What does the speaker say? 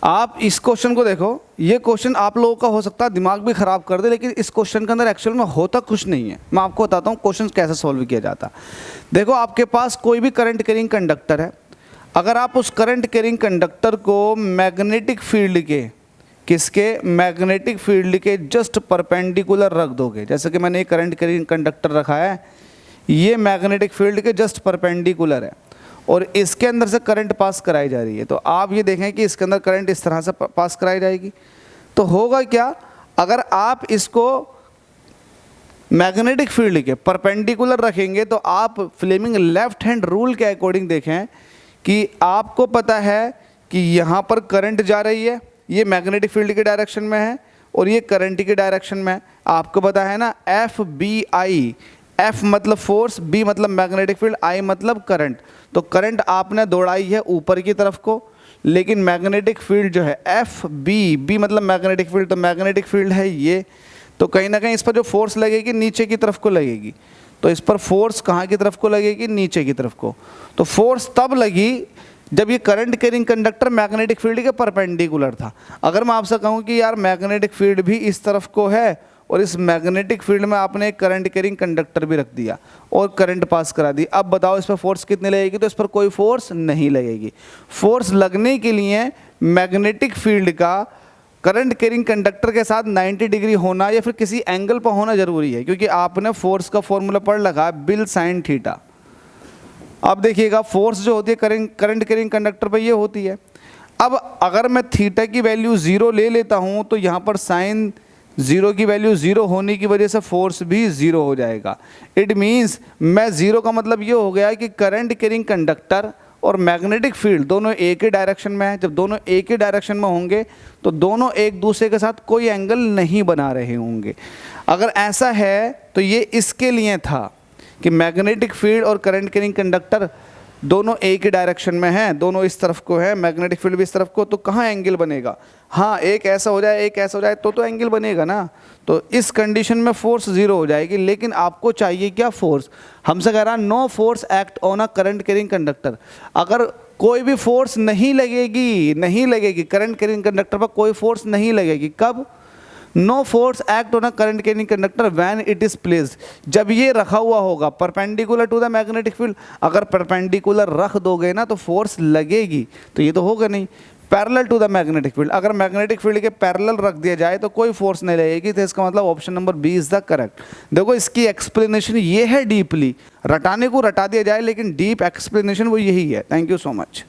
आप इस क्वेश्चन को देखो, ये क्वेश्चन आप लोगों का हो सकता है दिमाग भी ख़राब कर दे, लेकिन इस क्वेश्चन के अंदर एक्चुअल में होता कुछ नहीं है। मैं आपको बताता हूँ क्वेश्चन कैसे सॉल्व किया जाता। देखो, आपके पास कोई भी करंट कैरिंग कंडक्टर है। अगर आप उस करंट कैरिंग कंडक्टर को मैग्नेटिक फील्ड के, किसके, मैग्नेटिक फील्ड के जस्ट परपेंडिकुलर रख दोगे, जैसे कि मैंने एक करंट कैरिंग कंडक्टर रखा है, ये मैग्नेटिक फील्ड के जस्ट परपेंडिकुलर है और इसके अंदर से करंट पास कराई जा रही है, तो आप ये देखें कि इसके अंदर करंट इस तरह से पास कराई जाएगी। तो होगा क्या, अगर आप इसको मैग्नेटिक फील्ड के परपेंडिकुलर रखेंगे तो आप फ्लेमिंग लेफ्ट हैंड रूल के अकॉर्डिंग देखें कि आपको पता है कि यहाँ पर करंट जा रही है, ये मैग्नेटिक फील्ड के डायरेक्शन में है और ये करंट के डायरेक्शन में है। आपको पता है ना, एफ बी आई, एफ मतलब फोर्स, बी मतलब मैग्नेटिक फील्ड, आई मतलब करंट। तो करंट आपने दौड़ाई है ऊपर की तरफ को, लेकिन मैग्नेटिक फील्ड जो है एफ बी, बी मतलब मैग्नेटिक फील्ड, तो मैग्नेटिक फील्ड है ये, तो कहीं ना कहीं इस पर जो फोर्स लगेगी नीचे की तरफ को लगेगी। तो इस पर फोर्स कहाँ की तरफ को लगेगी, नीचे की तरफ को। तो फोर्स तब लगी जब ये current carrying conductor magnetic field के परपेंडिकुलर था। अगर मैं आपसे कहूँ कि यार मैग्नेटिक फील्ड भी इस तरफ को है और इस मैग्नेटिक फील्ड में आपने एक करंट कैरिंग कंडक्टर भी रख दिया और करंट पास करा दी, अब बताओ इस पर फोर्स कितनी लगेगी, तो इस पर कोई फोर्स नहीं लगेगी। फोर्स लगने के लिए मैग्नेटिक फील्ड का करंट कैरिंग कंडक्टर के साथ 90 डिग्री होना या फिर किसी एंगल पर होना जरूरी है, क्योंकि आपने फोर्स का फॉर्मूला पढ़ लगा बिल साइन थीटा। अब देखिएगा, फोर्स जो होती है करंट कैरिंग कंडक्टर पर ये होती है। अब अगर मैं थीटा की वैल्यू 0 ले लेता हूँ तो यहाँ पर साइन 0 की वैल्यू 0 होने की वजह से फोर्स भी 0 हो जाएगा। इट मीन्स मैं 0 का मतलब ये हो गया कि करंट कैरिंग कंडक्टर और मैग्नेटिक फील्ड दोनों एक ही डायरेक्शन में है। जब दोनों एक ही डायरेक्शन में होंगे तो दोनों एक दूसरे के साथ कोई एंगल नहीं बना रहे होंगे। अगर ऐसा है तो ये इसके लिए था कि मैग्नेटिक फील्ड और करंट कैरिंग कंडक्टर दोनों एक ही डायरेक्शन में हैं, दोनों इस तरफ को है, मैग्नेटिक फील्ड भी इस तरफ को, तो कहाँ एंगल बनेगा। हाँ, एक ऐसा हो जाए एक ऐसा हो जाए तो एंगल बनेगा ना। तो इस कंडीशन में फोर्स 0 हो जाएगी, लेकिन आपको चाहिए क्या, फोर्स। हमसे कह रहा no force act on a current carrying conductor. अगर कोई भी फोर्स नहीं लगेगी करंट कैरिंग कंडक्टर पर कोई फोर्स नहीं लगेगी, कब, no force act on a current carrying conductor when it is placed, जब ये रखा हुआ होगा perpendicular to the magnetic field. अगर परपेंडिकुलर रख दोगे ना तो फोर्स लगेगी, तो ये तो होगा नहीं। Parallel to the magnetic field, अगर मैग्नेटिक फील्ड के पैरेलल रख दिया जाए तो कोई फोर्स नहीं लगेगी, तो इसका मतलब option number b is the correct. देखो, इसकी एक्सप्लेनेशन ये है, डीपली रटाने को रटा दिया जाए लेकिन डीप एक्सप्लेनेशन वो यही है। Thank you so much.